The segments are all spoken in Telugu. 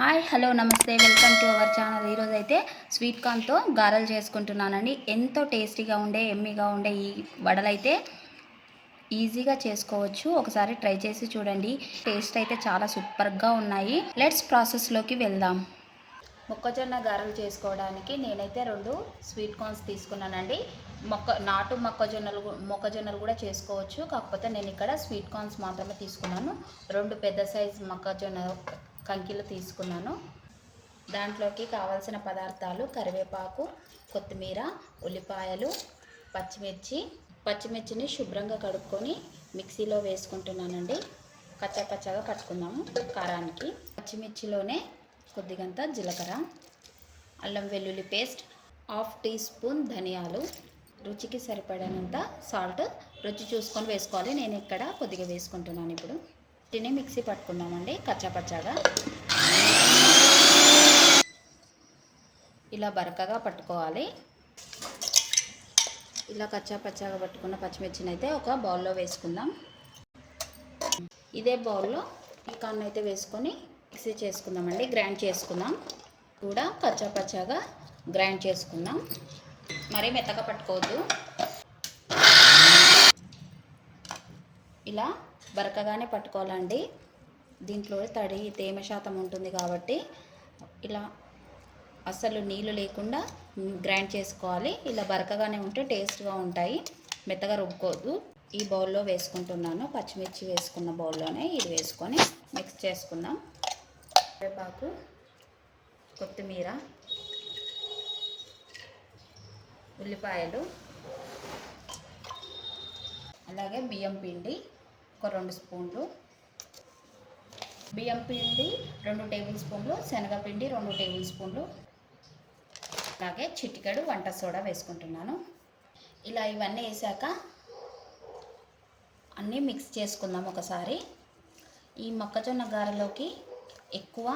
హాయ్ హలో నమస్తే వెల్కమ్ టు అవర్ ఛానల్. ఈరోజు అయితే స్వీట్ కార్న్తో గారెలు చేసుకుంటున్నానండి. ఎంతో టేస్టీగా ఉండే ఎమ్మీగా ఉండే ఈ వడలైతే ఈజీగా చేసుకోవచ్చు. ఒకసారి ట్రై చేసి చూడండి. టేస్ట్ అయితే చాలా సూపర్గా ఉన్నాయి. లెట్స్ ప్రాసెస్లోకి వెళ్దాం. మొక్కజొన్న గారెలు చేసుకోవడానికి నేనైతే 2 స్వీట్ కార్న్స్ తీసుకున్నానండి. నాటు మొక్కజొన్నలు కూడా చేసుకోవచ్చు. కాకపోతే నేను ఇక్కడ స్వీట్ కార్న్స్ మాత్రమే తీసుకున్నాను. 2 పెద్ద సైజు మొక్కజొన్న కంకిలు తీసుకున్నాను. దాంట్లోకి కావాల్సిన పదార్థాలు కరివేపాకు, కొత్తిమీర, ఉల్లిపాయలు, పచ్చిమిర్చిని శుభ్రంగా కడుక్కొని మిక్సీలో వేసుకుంటున్నానండి. కచ్చాపచ్చాగా పట్టుకుందాము. కారానికి పచ్చిమిర్చిలోనే కొద్దిగంత జీలకర్ర, అల్లం వెల్లుల్లి పేస్ట్, 1/2 టీ స్పూన్ ధనియాలు, రుచికి సరిపడినంత సాల్ట్ రుచి చూసుకొని వేసుకోవాలి. నేను ఇక్కడ కొద్దిగా వేసుకుంటున్నాను. ఇప్పుడు దీన్ని మిక్సీ పట్టుకుందామండి. కచ్చాపచ్చాగా ఇలా బరకగా పట్టుకోవాలి. ఇలా కచ్చాపచ్చాగా పట్టుకున్న పచ్చిమిర్చిని అయితే ఒక బౌల్లో వేసుకుందాం. ఇదే బౌల్లో ఈ కార్న్ అయితే వేసుకొని మిక్సీ చేసుకుందామండి. గ్రైండ్ చేసుకుందాం. కూడా కచ్చాపచ్చాగా గ్రైండ్ చేసుకుందాం. మరీ మెత్తగా పట్టుకోవద్దు. ఇలా బరకగానే పట్టుకోవాలండి. దీంట్లో తేమ శాతం ఉంటుంది కాబట్టి ఇలా అస్సలు నీళ్ళు లేకుండా గ్రైండ్ చేసుకోవాలి. ఇలా బరకగానే ఉంటే టేస్ట్గా ఉంటాయి. మెత్తగా రుబ్బుకోవద్దు. ఈ బౌల్లో వేసుకుంటున్నాను. పచ్చిమిర్చి వేసుకున్న బౌల్లోనే ఇది వేసుకొని మిక్స్ చేసుకుందాం. కరివేపాకు, కొత్తిమీర, ఉల్లిపాయలు, అలాగే బియ్యం పిండి ఒక 2 స్పూన్లు, బియ్యం పిండి 2 టేబుల్ స్పూన్లు, శనగపిండి 2 టేబుల్ స్పూన్లు, అలాగే చిటికెడు వంట సోడా వేసుకుంటున్నాను. ఇలా ఇవన్నీ వేసాక అన్నీ మిక్స్ చేసుకుందాం ఒకసారి. ఈ మొక్కజొన్న గారెలోకి ఎక్కువ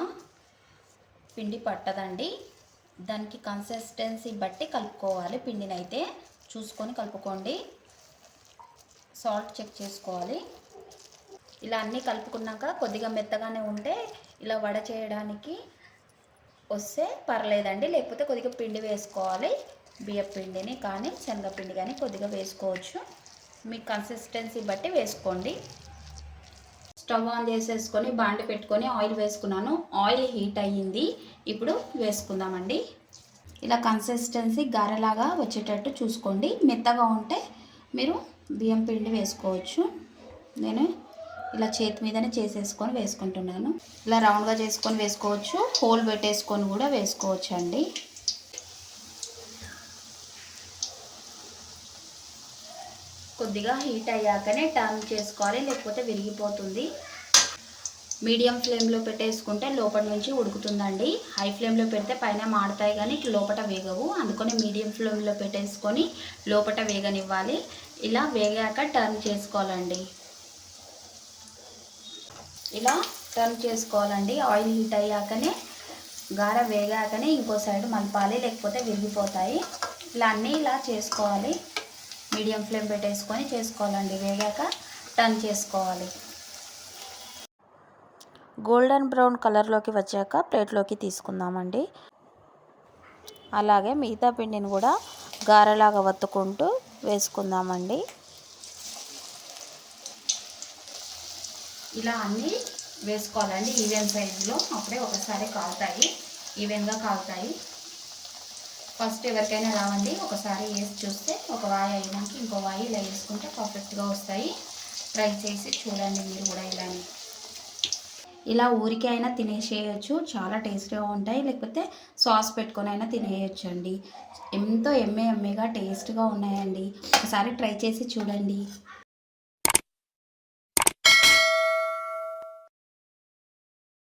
పిండి పట్టదండి. దానికి కన్సిస్టెన్సీ బట్టి కలుపుకోవాలి. పిండిని అయితే చూసుకొని కలుపుకోండి. సాల్ట్ చెక్ చేసుకోవాలి. ఇలా అన్నీ కలుపుకున్నాక కొద్దిగా మెత్తగానే ఉంటే ఇలా వడ చేయడానికి వస్తే పర్లేదండి. లేకపోతే కొద్దిగా పిండి వేసుకోవాలి. బియ్యం పిండిని కానీ శనగపిండి కానీ కొద్దిగా వేసుకోవచ్చు. మీ కన్సిస్టెన్సీ బట్టి వేసుకోండి. స్టవ్ ఆన్ చేసేసుకొని బాండి పెట్టుకొని ఆయిల్ వేసుకున్నాను. ఆయిల్ హీట్ అయ్యింది. ఇప్పుడు వేసుకుందామండి. ఇలా కన్సిస్టెన్సీ గారెలాగా వచ్చేటట్టు చూసుకోండి. మెత్తగా ఉంటే మీరు బియ్యం పిండి వేసుకోవచ్చు. నేను ఇలా చేతి మీదనే చేసేసుకొని వేసుకుంటున్నాను. ఇలా రౌండ్గా చేసుకొని వేసుకోవచ్చు. హోల్ పెట్టేసుకొని కూడా వేసుకోవచ్చు అండి. కొద్దిగా హీట్ అయ్యాకనే టర్న్ చేసుకోవాలి, లేకపోతే విరిగిపోతుంది. మీడియం ఫ్లేమ్లో పెట్టేసుకుంటే లోపల నుంచి ఉడుకుతుందండి. హై ఫ్లేమ్లో పెడితే పైన మాడతాయి కానీ లోపల వేగవు. అందుకని మీడియం ఫ్లేమ్లో పెట్టేసుకొని లోపల వేగనివ్వాలి. ఇలా వేగాక టర్న్ చేసుకోవాలండి. ఇలా టర్న్ చేసుకోవాలండి. ఆయిల్ హీట్ అయ్యాకనే గార వేగాకనే ఇంకో సైడ్ మలపాలి, లేకపోతే విరిగిపోతాయి. ఇలా అన్నీ ఇలా చేసుకోవాలి. మీడియం ఫ్లేమ్ పెట్టేసుకొని చేసుకోవాలండి. వేగాక టర్న్ చేసుకోవాలి. గోల్డెన్ బ్రౌన్ కలర్లోకి వచ్చాక ప్లేట్లోకి తీసుకుందామండి. అలాగే మిగతా పిండిని కూడా గారెలాగా వత్తుకుంటూ వేసుకుందామండి. ఇలా అన్నీ వేసుకోవాలండి ఈవెన్ సైజులో. అప్పుడే ఒకసారి కాలుతాయి, ఈవెన్గా కాలుతాయి. ఫస్ట్ ఎవరికైనా రావండి. ఒకసారి వేసి చూస్తే ఒక వాయి అయినాక ఇంకో వాయి ఇలా వేసుకుంటే పర్ఫెక్ట్గా వస్తాయి. ట్రై చేసి చూడండి మీరు కూడా. ఇలా ఊరికే అయినా తినేసేయచ్చు. చాలా టేస్ట్గా ఉంటాయి. లేకపోతే సాస్ పెట్టుకొని అయినా తినేయచ్చు అండి. ఎంతో ఎమ్మీగా టేస్ట్గా ఉన్నాయండి. ఒకసారి ట్రై చేసి చూడండి.